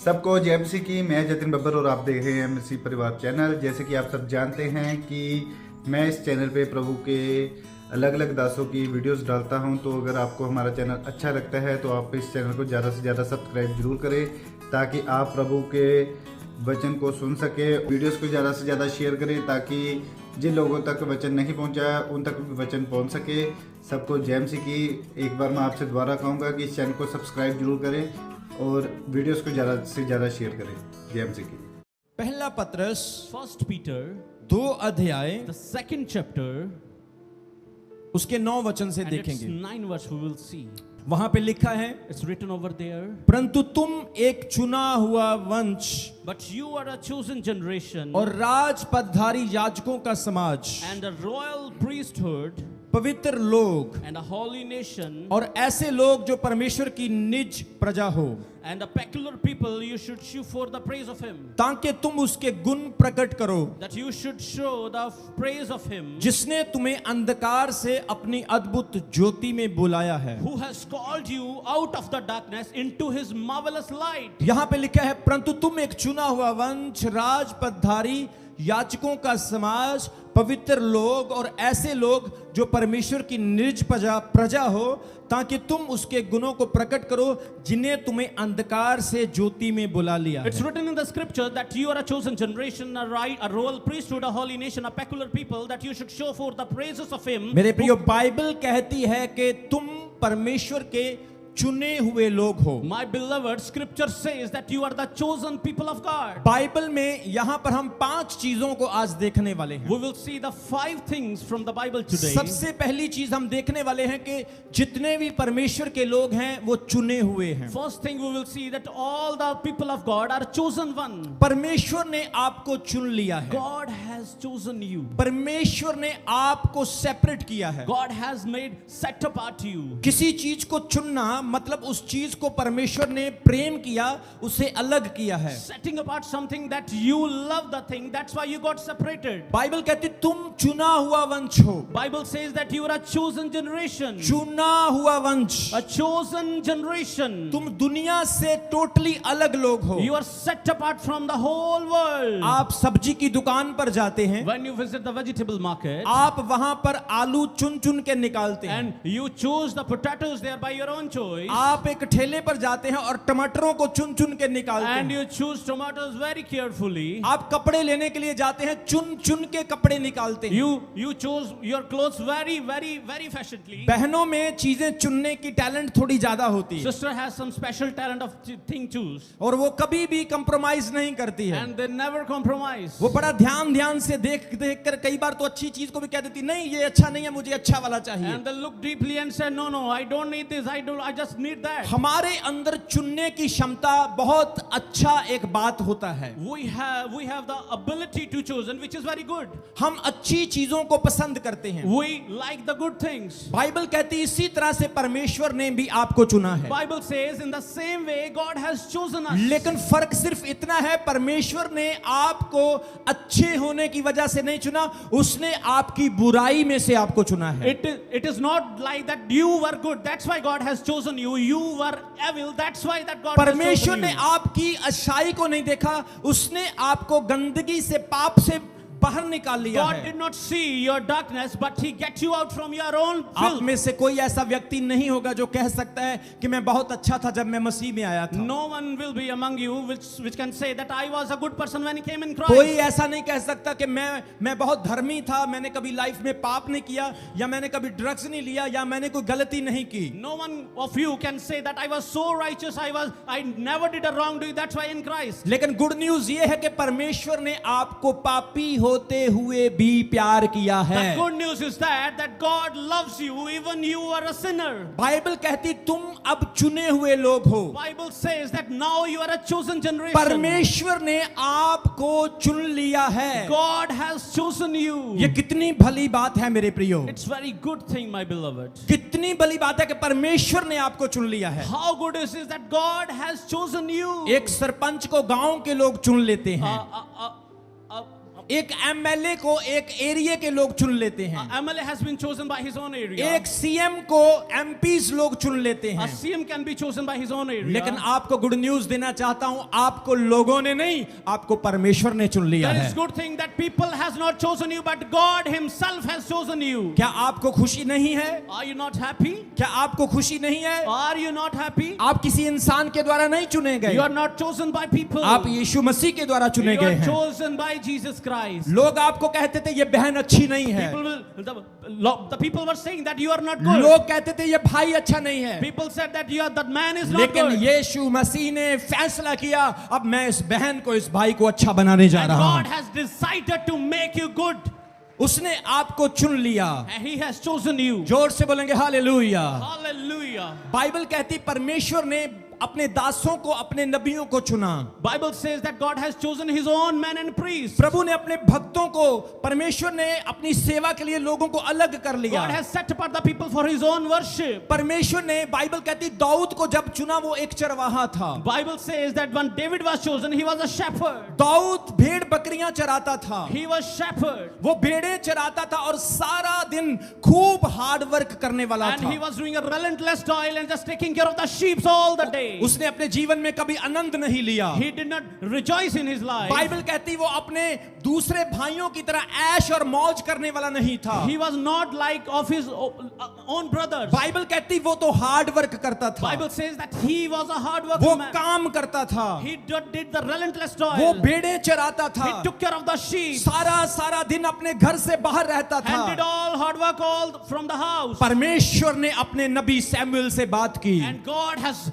सबको जय मसीह की। मैं जतिन बब्बर और आप देख रहे हैं मसीह परिवार चैनल। जैसे कि आप सब जानते हैं कि मैं इस चैनल पे प्रभु के अलग अलग दासों की वीडियोस डालता हूं, तो अगर आपको हमारा चैनल अच्छा लगता है तो आप इस चैनल को ज़्यादा से ज़्यादा सब्सक्राइब जरूर करें, ताकि आप प्रभु के वचन को सुन सके। वीडियोस को ज़्यादा से ज़्यादा शेयर करें, ताकि जिन लोगों तक वचन नहीं पहुंचा उन तक भी वचन पहुंच सके। सबको जय मसीह की। एक बार मैं आपसे दोबारा कहूँगा कि इस चैनल को सब्सक्राइब जरूर करें और वीडियोस को ज़्यादा से ज़्यादा शेयर करें। जय मसीह की। पहला पत्रस First Peter, 2 अध्याय the second chapter, उसके 9 वचन से and its देखेंगे। 9 verse we will see. वहां पे लिखा है, It's written over there. परंतु तुम एक चुना हुआ वंश But you are a chosen generation और राज पदधारी याजकों का समाज, and a royal priesthood पवित्र लोग and a holy nation और ऐसे लोग जो परमेश्वर की निज प्रजा हो, and a peculiar people. You should show for the praise of Him. ताकि तुम उसके गुण प्रकट करो That you should show the praise of Him जिसने तुम्हें अंधकार से अपनी अद्भुत ज्योति में बुलाया है। who has called you out of the darkness into His marvelous light. यहाँ पे लिखा है, परंतु तुम एक चुना हुआ वंश, राज पदधारी याजकों का समाज, पवित्र लोग और ऐसे लोग जो परमेश्वर की निज प्रजा हो, ताकि तुम उसके गुणों को प्रकट करो जिन्हें तुम्हें अंधकार से ज्योति में बुला लिया It's है। written in the scripture that you are a chosen generation, a royal priesthood, a holy nation, a peculiar people, that you should show forth the praises of Him. मेरे प्रियो, बाइबल कहती है कि तुम परमेश्वर के चुने हुए लोग हो। My beloved, scripture says that you are the chosen people of God. Bible में यहाँ पर हम 5 चीजों को आज देखने वाले हैं। We will see the 5 things from the Bible today. सबसे पहली चीज हम देखने वाले हैं कि जितने भी परमेश्वर के लोग हैं वो चुने हुए हैं। First thing we will see that all the people of God are chosen one. परमेश्वर ने आपको चुन लिया है। God has chosen you. परमेश्वर ने आपको सेपरेट किया है। God has made set apart you. किसी चीज को चुनना मतलब उस चीज को परमेश्वर ने प्रेम किया, उसे अलग किया है। Setting apart something that you love the thing, that's why you got separated. Bible कहती तुम चुना हुआ वंश हो। Bible says that you are a chosen generation. चुना हुआ वंश। A chosen generation. तुम दुनिया से टोटली अलग लोग हो। You are set apart from the whole world. आप सब्जी की दुकान पर जाते हैं, When you visit the vegetable market आप वहां पर आलू चुन चुन के निकालते हैं। and you choose the potatoes there by your own choice, आप एक ठेले पर जाते हैं और टमाटरों को चुन चुन के निकालते and हैं। you choose tomatoes very carefully. आप कपड़े लेने के लिए जाते हैं, चुन चुन के कपड़े निकालते हैं। You chose your clothes very fashionably. बहनों में चीजें चुनने की टैलेंट थोड़ी ज्यादा होती है Sister has some special talent of thing choose, और वो कभी भी कंप्रोमाइज नहीं करती है। and they never compromise. वो बड़ा ध्यान से देख कर कई बार तो अच्छी चीज को भी कह देती, नहीं ये अच्छा नहीं है, मुझे अच्छा वाला चाहिए। And they look deeply and say, no, I don't need this. I just need that. हमारे अंदर चुनने की क्षमता बहुत अच्छा एक बात होता है। We have the ability to choose, and which is very good. हम अच्छी चीजों को पसंद करते हैं। We like the good things. Bible कहती है इसी तरह से परमेश्वर ने भी आपको चुना है। Bible says in the same way God has chosen us. लेकिन फर्क सिर्फ इतना है, परमेश्वर ने आपको अच्छे होने की वजह से नहीं चुना, उसने आपकी बुराई में से आपको चुना है। It is not like that you were good, that's why God has chosen you. You were evil, that's why that God has परमेश्वर chosen ने you. आपकी अच्छाई को नहीं देखा, उसने आपको गंदगी से, पाप से बाहर निकाल लिया God है। did not see your darkness, but He get you out from your own आप filth. में से कोई ऐसा व्यक्ति नहीं होगा जो कह सकता है कि मैं बहुत अच्छा था जब मैं मसीह में आया था। No one will be among you which can say that I was a good person when He came in Christ. कोई ऐसा नहीं कह सकता कि मैं बहुत धर्मी था, मैंने कभी लाइफ में पाप नहीं किया, या मैंने कभी ड्रग्स नहीं लिया, या मैंने कोई गलती नहीं की। No one of you can say that I was so righteous, I never did a wrongdoing, that's why in Christ. लेकिन गुड न्यूज ये है कि परमेश्वर ने आपको पापी होते हुए भी प्यार किया है। The good news is that God loves you even you are a sinner. Bible कहती तुम अब चुने हुए लोग हो। Bible says that now you are a chosen generation. परमेश्वर ने आपको चुन लिया है। God has chosen you. ये कितनी भली बात है मेरे प्रियो। It's very good thing, my beloved. कितनी भली बात है कि परमेश्वर ने आपको चुन लिया है। How good is it that God has chosen you? एक सरपंच को गांव के लोग चुन लेते हैं। एक एमएलए को एक एरिया के लोग चुन लेते हैं, MLA has been chosen by his own area. एक सीएम को एमपीज लोग चुन लेते A हैं। CM can be chosen by his own area. लेकिन आपको गुड न्यूज देना चाहता हूं, आपको लोगों ने नहीं, आपको परमेश्वर ने चुन लिया There है। is good thing that people has not chosen you, but God Himself has chosen you. क्या आपको खुशी नहीं है? Are you not happy? क्या आपको खुशी नहीं है? Are you not happy? आप किसी इंसान के द्वारा नहीं चुने गए, You are not chosen by people. आप यीशु मसीह के द्वारा चुने You गए are हैं। chosen by Jesus Christ. लोग आपको कहते थे ये बहन अच्छी नहीं है, The people were saying that you are not good. लोग कहते थे ये भाई अच्छा नहीं है, People said that that man is not लेकिन good. यीशु मसीह ने फैसला किया, अब मैं इस बहन को, इस भाई को अच्छा बनाने जा And रहा God हूं। has decided to make you good. उसने आपको चुन लिया। And He has chosen you. जोर से बोलेंगे हालेलुया। Hallelujah. बाइबल कहती परमेश्वर ने अपने दासों को, अपने नबियों को चुना। Bible says that God has chosen His own men and priests. प्रभु ने अपने भक्तों को, परमेश्वर ने अपनी सेवा के लिए लोगों को अलग कर लिया। God has set apart the people for His own worship. परमेश्वर ने, बाइबल कहती दाऊद को जब चुना वो एक चरवाहा था। Bible says that when David was chosen, he was a shepherd. Dawood भेड़ बकरियां चराता था, He was shepherd. वो भेड़ें चराता था और सारा दिन खूब हार्ड वर्क करने वाला And he था। was doing a relentless toil and just taking care of the sheep all the day. उसने अपने जीवन में कभी आनंद नहीं लिया। He did not rejoice in his life. Bible कहती वो अपने दूसरे भाइयों की तरह ऐश और मौज करने वाला नहीं था। He was not like of his own brothers. Bible कहती वो तो हार्ड वर्क करता था, Bible says that he was a hard वो worker man. काम करता था, He did the relentless वो toil. भेड़ें चराता था, He took care of the sheep सारा दिन अपने घर से बाहर रहता and did था। all hard work all from the house. परमेश्वर ने अपने नबी सैमुएल से बात की। And God has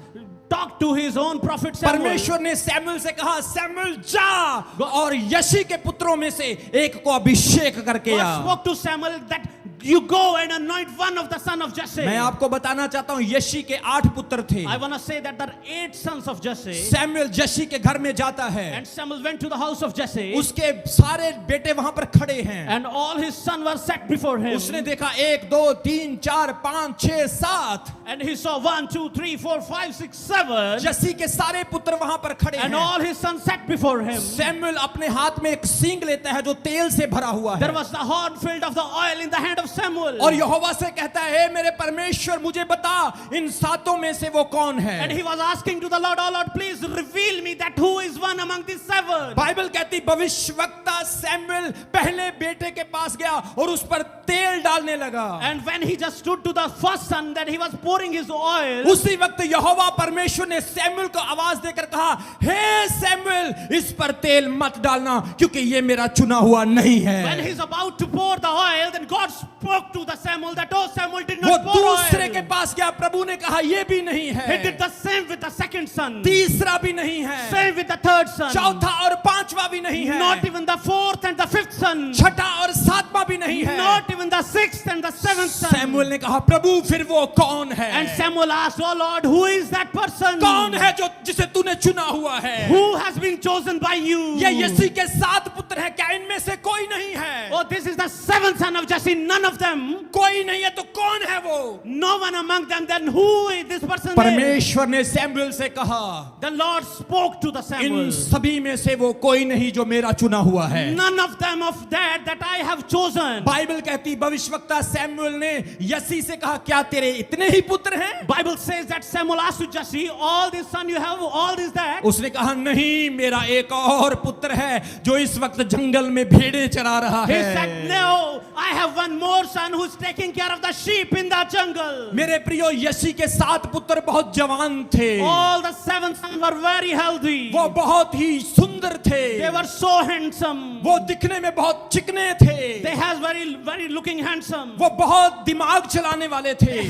talked to His own prophet Samuel. परमेश्वर ने सैमुएल से कहा, सैमुएल जा और यशी के पुत्रों में से एक को अभिषेक करके God uh. spoke to Samuel that you go and anoint one of the son of Jesse. मैं आपको बताना चाहता हूं, यशी के 8 पुत्र थे। I want to say that there are 8 sons of Jesse. Samuel Yeshi के घर में जाता है, And Samuel went to the house of Jesse. उसके सारे बेटे वहां पर खड़े हैं। And all his sons were set before him. उसने देखा 1 2 3 4 5 6 7, And he saw 1, 2, 3, 4, 5, 6, 7. यशी के सारे पुत्र वहां पर खड़े And हैं। all his sons sat before him. Samuel अपने हाथ में एक सींग लेता है जो तेल से भरा हुआ There है, was the horn filled of the oil in the hand of Samuel. और यहोवा से कहता है, हे मेरे परमेश्वर मुझे बता इन 7 में से वो कौन And है। he was asking to the Lord, oh Lord, please reveal me that who is one among these 7. Bible कहती भविष्यवक्ता सैमुएल पहले बेटे के पास गया और उस पर तेल डालने लगा। And when he just stood to the first son, that he was pouring his oil. उसी वक्त यहोवा परमेश्वर ने सैमुएल को आवाज देकर कहा, हे सैमुएल इस पर तेल मत डालना क्योंकि ये मेरा चुना हुआ नहीं है। When he's about to pour the oil, then God spoke to the Samuel that, oh, Samuel did वो not pour दूसरे के oil. पास गया, प्रभु ने कहा ये भी नहीं He है, did the same with the second son. तीसरा भी नहीं है, Same with the third son. चौथा और पांचवा भी नहीं है, Not even the fourth and the fifth son. छठा और सातवां भी नहीं है। Not even the sixth and the seventh son. Samuel ने कहा, प्रभु फिर वो कौन है? And Samuel asked, oh Lord, who is that person? कौन है जो जिसे तूने चुना हुआ है? Who has been chosen by you? ये यसी के 7 पुत्र हैं, क्या इनमें से कोई नहीं है? Oh, this is the seventh son of Jesse. None of them. कोई नहीं है तो कौन है वो? No one among them. Then who is this person? परमेश्वर ने सैमुएल से कहा, The Lord spoke to the Samuel. इन सभी में से वो कोई नहीं जो मेरा चुना हुआ है। None of them of that I have chosen. Bible कहती भविष्यवक्ता सैमुएल ने यसी से कहा, क्या तेरे इतने ही पुत्र हैं? Bible says that Samuel asked to Jesse, all this son you have, all this that. उसने कहा, नहीं, मेरा एक और पुत्र है जो इस वक्त जंगल में भेड़ें चरा रहा He है। said, no, I have one more son who's taking care of the sheep in the jungle. मेरे प्रियो, यसी के 7 पुत्र बहुत जवान थे, All the 7 sons were very healthy. वो बहुत ही सुंदर थे, They were so handsome. वो दिखने में बहुत चिकने थे, They has very looking handsome. वो बहुत दिमाग चलाने वाले थे,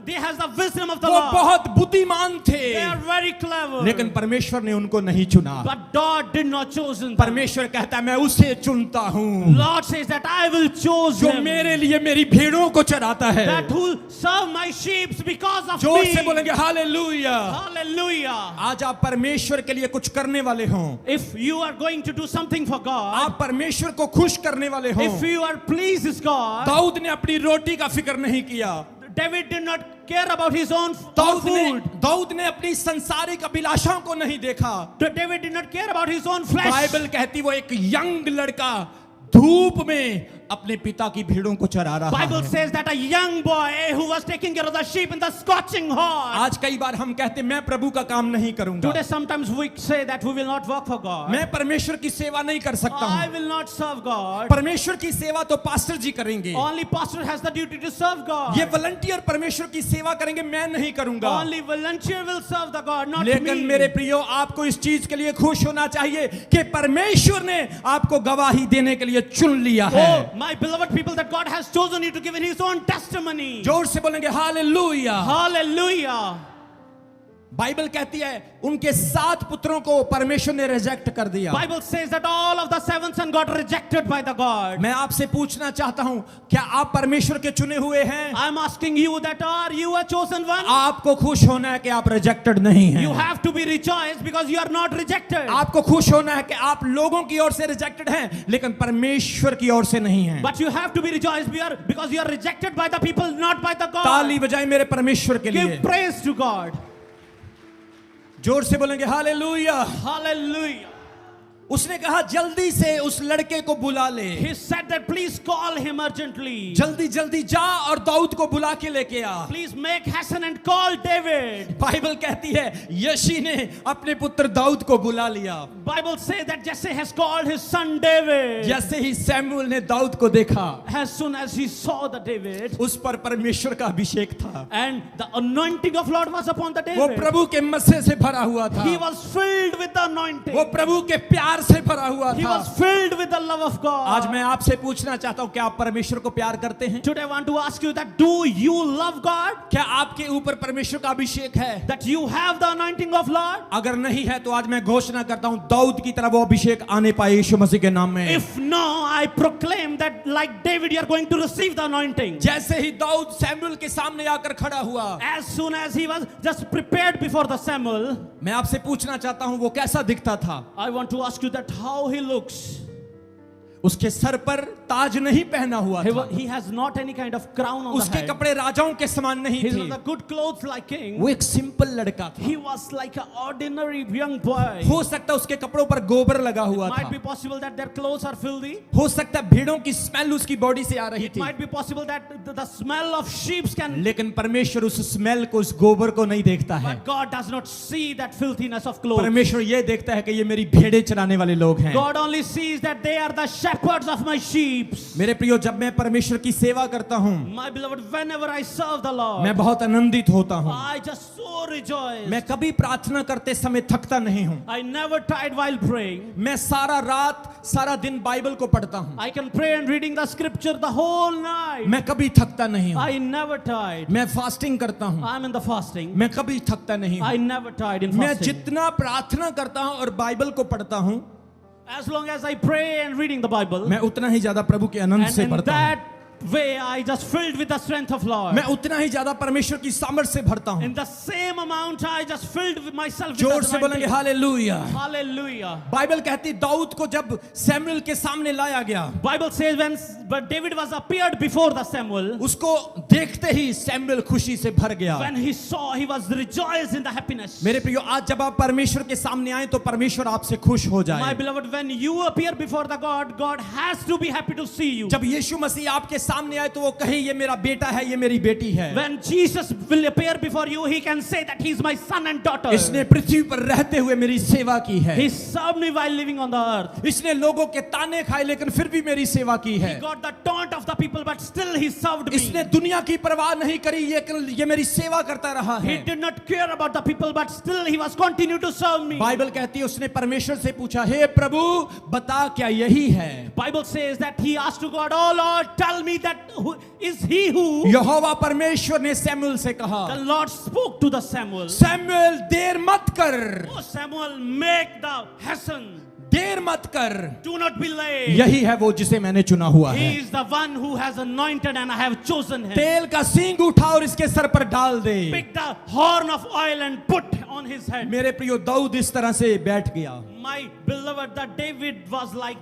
They has the wisdom of the वो Lord. बहुत बुद्धिमान थे, They are very clever. लेकिन परमेश्वर ने उनको नहीं चुना। But God did not chosen them. परमेश्वर कहता है, मैं उसे चुनता हूँ Lord says that I will choose जो him. मेरे लिए मेरी भेड़ों को चराता है। That who serve my sheep because of जोर me. से बोलेंगे हालेलुया। Hallelujah. आज आप परमेश्वर के लिए कुछ करने वाले हो, If you are going to do something for God, आप परमेश्वर को खुश करने वाले हो। if you are pleased with God, Dawood ने अपनी रोटी का फिक्र नहीं किया, David did not care about his own food. Dawood ने अपनी संसारिक अभिलाषाओं को नहीं देखा। David did not care about his own flesh. Bible कहती वो एक यंग लड़का धूप में अपने पिता की भीड़ों को चरा रहा Bible है। says that a young boy who was taking care of the sheep in the scorching hot. आज कई बार हम कहते मैं प्रभु का काम नहीं करूंगा, Today sometimes we say that we will not work for God. मैं परमेश्वर की सेवा नहीं कर सकता I हूँ। will not serve God. परमेश्वर की सेवा तो पास्टर जी करेंगे, Only pastor has the duty to serve God. ये वॉलंटियर परमेश्वर की सेवा करेंगे, मैं नहीं करूंगा। Only volunteer will serve the God, not लेकिन me. मेरे प्रियो, आपको इस चीज के लिए खुश होना चाहिए कि परमेश्वर ने आपको गवाही देने के लिए चुन लिया है। Oh, my beloved people, that God has chosen you to give in His own testimony. जोर से बोलेंगे हालेलुया। Hallelujah. बाइबल कहती है उनके 7 पुत्रों को परमेश्वर ने रिजेक्ट कर दिया। Bible says that all of the 7 sons got rejected by the God. मैं आपसे पूछना चाहता हूं, क्या आप परमेश्वर के चुने हुए हैं? I'm asking you that are you a chosen one? आपको खुश होना है कि आप रिजेक्टेड नहीं हैं। You have to be rejoiced because you are not rejected. आपको खुश होना है कि आप लोगों की ओर से रिजेक्टेड हैं, लेकिन परमेश्वर की ओर से नहीं हैं। But you have to be rejoiced because you are rejected by the people, not by the God. ताली बजाएं मेरे परमेश्वर के लिए। Give praise to God. जोर से बोलेंगे हालेलुया। Hallelujah. उसने कहा जल्दी से उस लड़के को बुला ले। He said that please call him urgently. जल्दी जल्दी जा और दाऊद को बुला के लेके आ। Please make hasten and call David. Bible कहती है यशी ने अपने पुत्र दाऊद को बुला लिया। Bible says that Jesse has called his son David. जैसे ही सैमुअल ने दाऊद को देखा, As soon as he saw the David, उस पर परमेश्वर का अभिषेक था। and the anointing of Lord was upon the वो David. प्रभु के मस्से से भरा हुआ था। He was filled with the anointing. वो प्रभु के प्यार से भरा हुआ He था। was filled with the love of God. आज मैं आपसे पूछना चाहता हूँ, क्या आप परमेश्वर को प्यार करते हैं? Today I want to ask you that do you love God? क्या आपके ऊपर परमेश्वर का अभिषेक है? That you have the anointing of Lord? अगर नहीं है तो आज मैं घोषणा करता हूँ दाऊद की तरह वो अभिषेक आने पाए यीशु मसीह के नाम में। If no, I proclaim that like David you are going to receive the anointing. जैसे ही दाऊद सैमुअल के सामने आकर खड़ा हुआ, As soon as he was just prepared before the Samuel, मैं आपसे पूछना चाहता हूँ वो कैसा दिखता था? I want to ask you that how he looks. उसके सर पर ताज नहीं पहना हुआ था। He has not any kind of crown on the उसके head. कपड़े राजाओं के समान नहीं He थे। was a good clothes like king. वो एक सिंपल लड़का था। He was like an ordinary young boy. हो सकता है उसके कपड़ों पर गोबर लगा हुआ Might था। be possible that their clothes are filthy. हो सकता है भीड़ों की स्मेल उसकी बॉडी से आ रही थी। Might be possible that the smell of sheep can. लेकिन परमेश्वर उस स्मेल को, उस गोबर को नहीं देखता है। But God does not see that filthiness of clothes. परमेश्वर ये देखता है कि ये मेरी भेड़ें चराने वाले लोग हैं। God only sees that they are the shepherds of my sheep. मेरे प्रियो, जब मैं परमेश्वर की सेवा करता हूँ, My beloved, whenever I serve the Lord, मैं बहुत आनंदित होता हूँ। I just so rejoice. मैं कभी प्रार्थना करते समय थकता नहीं हूँ। I never tired while praying. मैं सारा रात सारा दिन बाइबल को पढ़ता हूँ। I can pray and reading the scripture the whole night. मैं कभी थकता नहीं हूँ। I never tired. मैं फास्टिंग करता हूँ। I'm in the fasting. मैं कभी थकता नहीं I हूँ। never tired in मैं fasting. जितना प्रार्थना करता हूँ और बाइबल को पढ़ता हूँ, As long as I pray and reading the Bible, मैं उतना ही ज्यादा प्रभु के आनंद and से in भरता हूँ। that way I just filled with the strength of Lord. मैं उतना ही ज्यादा परमेश्वर की सामर्थ से भरता हूँ। In the same amount I just filled with myself with जोर the से बोलेंगे anointing. हालेलुया। Hallelujah. बाइबल कहती दाऊद को जब सैमुअल के सामने लाया गया, Bible says when David was appeared before the Samuel, उसको देखते ही सैमुअल खुशी से भर गया। when he saw, he was rejoiced in the happiness. मेरे प्रियो, आज जब आप परमेश्वर के सामने आए तो परमेश्वर आपसे खुश हो My जाए। beloved, when you appear before the God, God has to be happy to see you. जब यीशु मसीह आपके सामने आए तो वो कहे ये मेरा बेटा है, ये मेरी बेटी है। When Jesus will appear before you, he can say that he's my son and daughter. इसने पृथ्वी पर रहते हुए मेरी सेवा की है। He served me while living on the earth. इसने लोगों के ताने खाए लेकिन फिर भी मेरी सेवा की है। He got the taunt of the people, but still he served me. इसने दुनिया की परवाह नहीं करी, ये मेरी सेवा करता रहा He है। did not care about the people, but still he was continued to serve me. Bible कहती है उसने परमेश्वर से पूछा, हे प्रभु बता क्या यही है? Bible says that he asked to God, oh Lord, tell me that who is he who? यहोवा परमेश्वर ने सैमुअल से कहा, The Lord spoke to the Samuel. Samuel देर मत कर, Oh Samuel, make the hasten. देर मत कर, Do not be late. यही है वो जिसे मैंने चुना हुआ है। He is the one who has anointed and I have chosen him. तेल का सींग उठा और इसके सर पर डाल दे। Pick the horn of oil and put on his head. मेरे प्रियो, दाऊद इस तरह से बैठ गया। My beloved, that David was like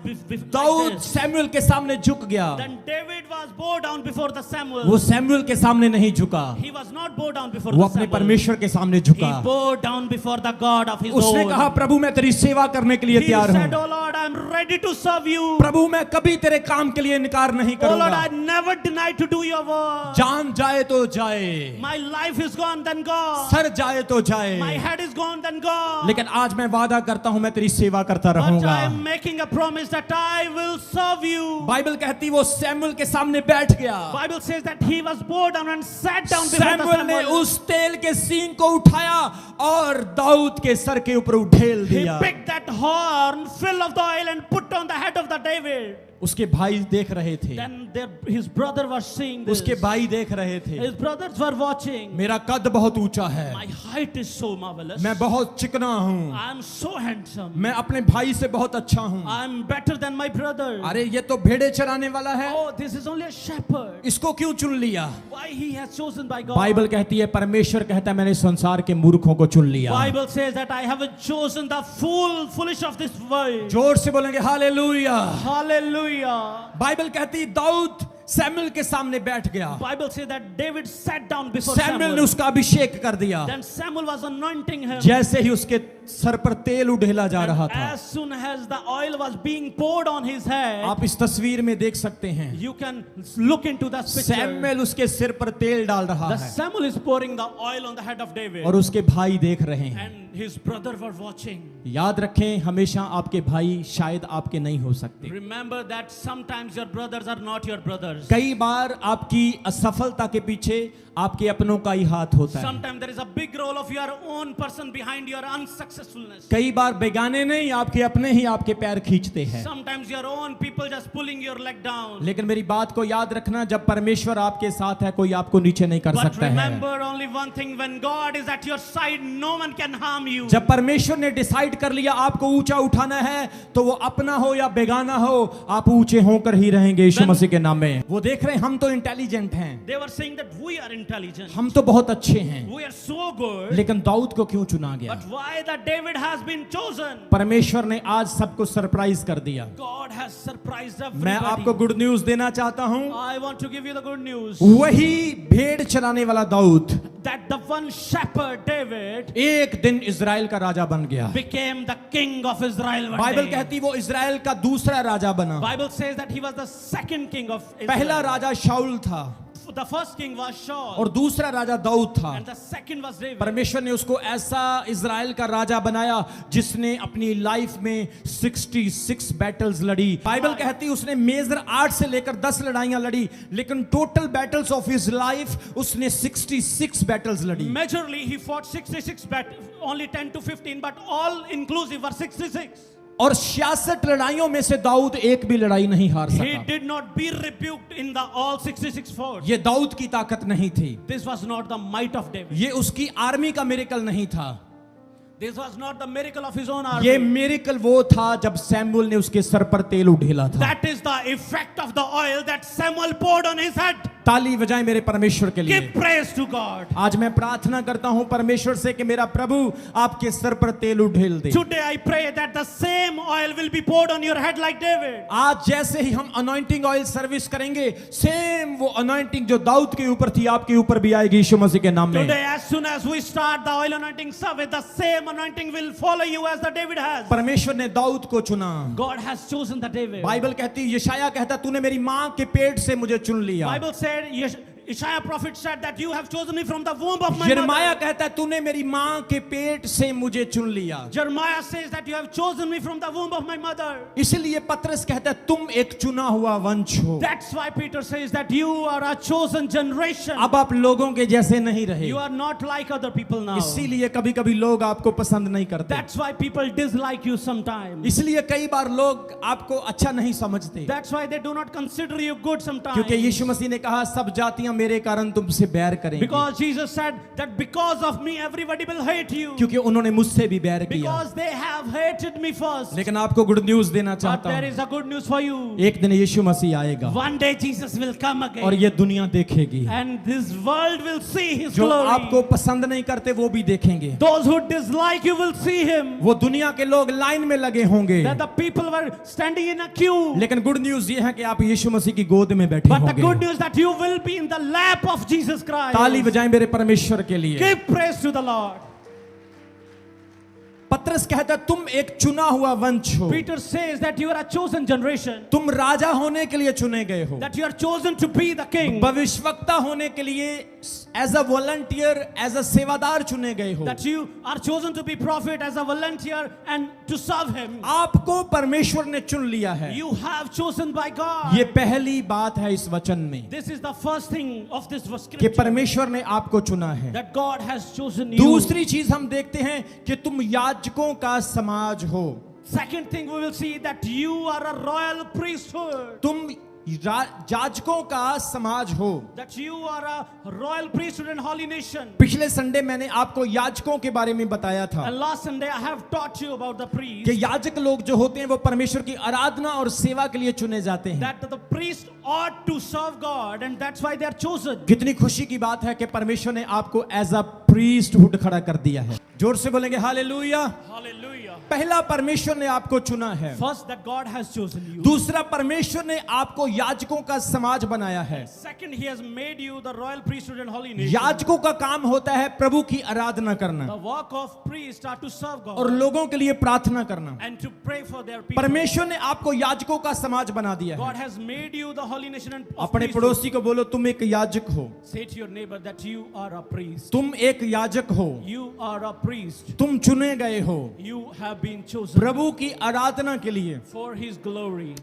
Dawood this. Samuel के सामने झुक गया, Then David was bowed down before the Samuel. वो सैमुअल के सामने नहीं झुका, He was not bowed down before वो the अपने Samuel. परमेश्वर के सामने He झुका। bowed down before the God of his उसने own. कहा प्रभु मैं तेरी सेवा करने के लिए He तैयार said, हूँ, "Oh Lord, I am ready to serve you. प्रभु मैं कभी तेरे काम के लिए इनकार नहीं Oh Lord, करूंगा, I never deny to do your work. जान जाए तो जाए, My life is gone, then God. Sir जाए तो जाए, My head is gone, then God. लेकिन आज मैं वादा करता हूं मैं तेरी सेवा करता But रहूंगा। I am making a promise that I will serve you." Bible कहती वो सैमुअल के सामने बैठ गया, Bible says that he was bowed down and sat down before the Samuel ने Samuel. उस तेल के सींग को उठाया और दाऊद के सर के ऊपर उठेल He दिया। picked that horn full of the oil and put on the head of the David. उसके भाई देख रहे थे, Then his brother was seeing this. उसके भाई देख रहे थे, His brothers were watching. मेरा कद बहुत ऊंचा है, My height is so marvelous. मैं बहुत चिकना हूँ, I am so handsome. मैं अपने भाई से बहुत अच्छा हूँ। I am better than my brother. अरे ये तो भेड़े चराने वाला है, Oh, this is only a shepherd. इसको क्यों चुन लिया? Why he has chosen by God? Bible कहती है परमेश्वर कहता है मैंने संसार के मूर्खों को चुन लिया। Bible says that I have chosen the foolish of this world. जोर से बोलेंगे हालेलुया। Hallelujah. बाइबल कहती दाऊद सैमुअल के सामने बैठ गया, Bible says that David sat down before Samuel ने Samuel. उसका अभिषेक कर दिया, Then Samuel was anointing him. जैसे ही उसके सर पर तेल उड़ेला जा रहा And था। as soon as the oil was being poured on his head, आप इस तस्वीर में देख सकते हैं you can look into that picture. Samuel उसके सिर पर तेल डाल रहा The है Samuel is pouring the oil on the head of David. और उसके भाई देख रहे हैं। And his brother were watching. याद रखें हमेशा आपके भाई शायद आपके नहीं हो सकते। Remember that sometimes your brothers are not your brothers. कई बार आपकी असफलता के पीछे आपके अपनों का ही हाथ होता है। Sometimes there is a big role of your own person behind your unsuccessfulness. कई बार बेगाने नहीं आपके अपने ही आपके पैर खींचते हैं। Sometimes your own people just pulling your leg down. लेकिन मेरी बात को याद रखना जब परमेश्वर आपके साथ है कोई आपको नीचे नहीं कर But सकता है। remember only one thing, when God is at your side, no one can harm you. जब परमेश्वर ने डिसाइड कर लिया आपको ऊंचा उठाना है तो वो अपना हो या बेगाना हो आप ऊंचे होकर ही रहेंगे यीशु Then- मसीह के नाम में। वो देख रहे हैं हम तो इंटेलिजेंट हैं, They were saying that we are intelligent. हम तो बहुत अच्छे हैं, We are so good. लेकिन दाऊद को क्यों चुना गया? But why that David has been chosen? परमेश्वर ने आज सबको सरप्राइज कर दिया। God has surprised everybody. मैं आपको गुड न्यूज देना चाहता हूँ, I want to give you the good news. वही भेड़ चराने वाला Dawood That the one shepherd David एक दिन इजराइल का राजा बन गया। became the king of Israel one Bible day. कहती वो इजराइल का दूसरा राजा बना। Bible says that he was the second king of पहला Israel. राजा शाऊल था The first king was Saul. और दूसरा राजा दाऊद था। And the second was David. परमेश्वर ने उसको ऐसा इजराइल का राजा बनाया जिसने अपनी लाइफ में 66 बैटल्स लड़ी। बाइबल कहती उसने मेजर 8 से लेकर 10 लड़ाइयां लड़ी, लेकिन total battles of his life उसने 66 बैटल्स लड़ी। Majorly he fought 66 battles, only 10 to 15, but all inclusive were 66. और 66 लड़ाइयों में से दाऊद एक भी लड़ाई नहीं हार He सका। did not be rebuked in the all 66 forts. ये दाऊद की ताकत नहीं थी, This was not the might of David. ये उसकी आर्मी का मिरेकल नहीं था, This was not the miracle of his own army. ये मिरेकल वो था जब सैमुअल ने उसके सर पर तेल उड़ेला था। That is the effect of the oil that Samuel poured on his head. ताली बजाएं मेरे परमेश्वर के लिए। Give praise to God. आज मैं प्रार्थना करता हूं परमेश्वर से कि मेरा प्रभु आपके सर पर तेल उड़ेल दे। Today I pray that the same oil will be poured on your head like David. आज जैसे ही हम अनॉइंटिंग ऑयल सर्विस करेंगे सेम वो अनॉइंटिंग जो दाऊद के ऊपर थी आपके ऊपर भी आएगी यीशु मसीह के नाम में। Today as soon as we start the oil anointing service, the same anointing will follow you as the David has. परमेश्वर ने दाऊद को चुना। God has chosen the David. Bible कहती यशाया कहता तूने मेरी मां के पेट से मुझे चुन लिया। Bible said, Isaiah prophet said that you have chosen me from the womb of my यिर्मयाह mother. कहता है तूने मेरी मां के पेट से मुझे चुन लिया। Jeremiah says that you have chosen me from the womb of my mother. इसलिए पतरस कहता है तुम एक चुना हुआ वंश हो। That's why Peter says that you are a chosen generation. अब आप लोगों के जैसे नहीं रहे, You are not like other people now. इसीलिए कभी कभी लोग आपको पसंद नहीं करते। That's why people dislike you sometimes. इसलिए कई बार लोग आपको अच्छा नहीं समझते, That's why they do not consider you good sometimes. क्योंकि यीशु मसीह ने कहा सब जातियां मेरे कारण तुमसे बैर करेंगे, Because Jesus said that because of me everybody will hate you. क्योंकि उन्होंने मुझसे भी बैर किया। Because they have hated me first. लेकिन आपको गुड न्यूज देना But चाहता there हूं, is a good news for you. एक दिन यीशु मसीह आएगा One day Jesus will come और again. ये दुनिया देखेगी। And this world will see His जो आपको glory. पसंद नहीं करते वो भी देखेंगे। Those who dislike you will see Him. वो दुनिया के लोग लाइन में लगे होंगे, That the people were standing in a queue. लेकिन गुड न्यूज ये है कि आप यीशु मसीह की गोद में बैठे But the good होंगे। news that you will be in the lap of Jesus Christ. ताली बजाएं मेरे परमेश्वर के लिए। Give praise to the Lord. पत्रस कहता है तुम एक चुना हुआ वंश हो, Peter says that you are a chosen generation. तुम राजा होने के लिए चुने गए हो, That you are chosen to be the king. भविष्यवक्ता होने के लिए as a volunteer, as a सेवादार चुने गए हो। That you are chosen to be prophet as a volunteer and to serve Him. आपको परमेश्वर ने चुन लिया है। You have chosen by God. ये पहली बात है इस वचन में This is the first thing of this कि scripture. परमेश्वर ने आपको चुना है। That God has chosen you. दूसरी चीज हम देखते हैं कि तुम याजकों का समाज हो, Second thing we will see that you are a royal priesthood. तुम याजकों का समाज हो। That you are a royal priesthood and holy nation. पिछले संडे मैंने आपको याजकों के बारे में बताया था And last Sunday I have taught you about the priest. कि याजक लोग जो होते हैं वो परमेश्वर की आराधना और सेवा के लिए चुने जाते हैं। That the priest ought to serve God and that's why they are chosen. कितनी खुशी की बात है कि परमेश्वर ने आपको एज अ प्रीस्टहुड खड़ा कर दिया है। जोर से बोलेंगे हालेलुया। Hallelujah. पहला परमेश्वर ने आपको चुना है, First that God has chosen you. दूसरा परमेश्वर ने आपको याजकों का समाज बनाया है। Second, He has made you the royal priesthood and holy nation. याजकों का काम होता है प्रभु की आराधना करना The work of priests are to serve God और लोगों के लिए प्रार्थना करना। and to pray for their people. परमेश्वर ने आपको याजकों का समाज बना दिया है। God has made you the holy nation and of अपने priesthood. पड़ोसी को बोलो तुम एक याजक हो, Say to your neighbor that you are a priest. तुम एक याजक हो, You are a priest. तुम चुने गए हो You have been chosen प्रभु की आराधना के लिए। for His glory.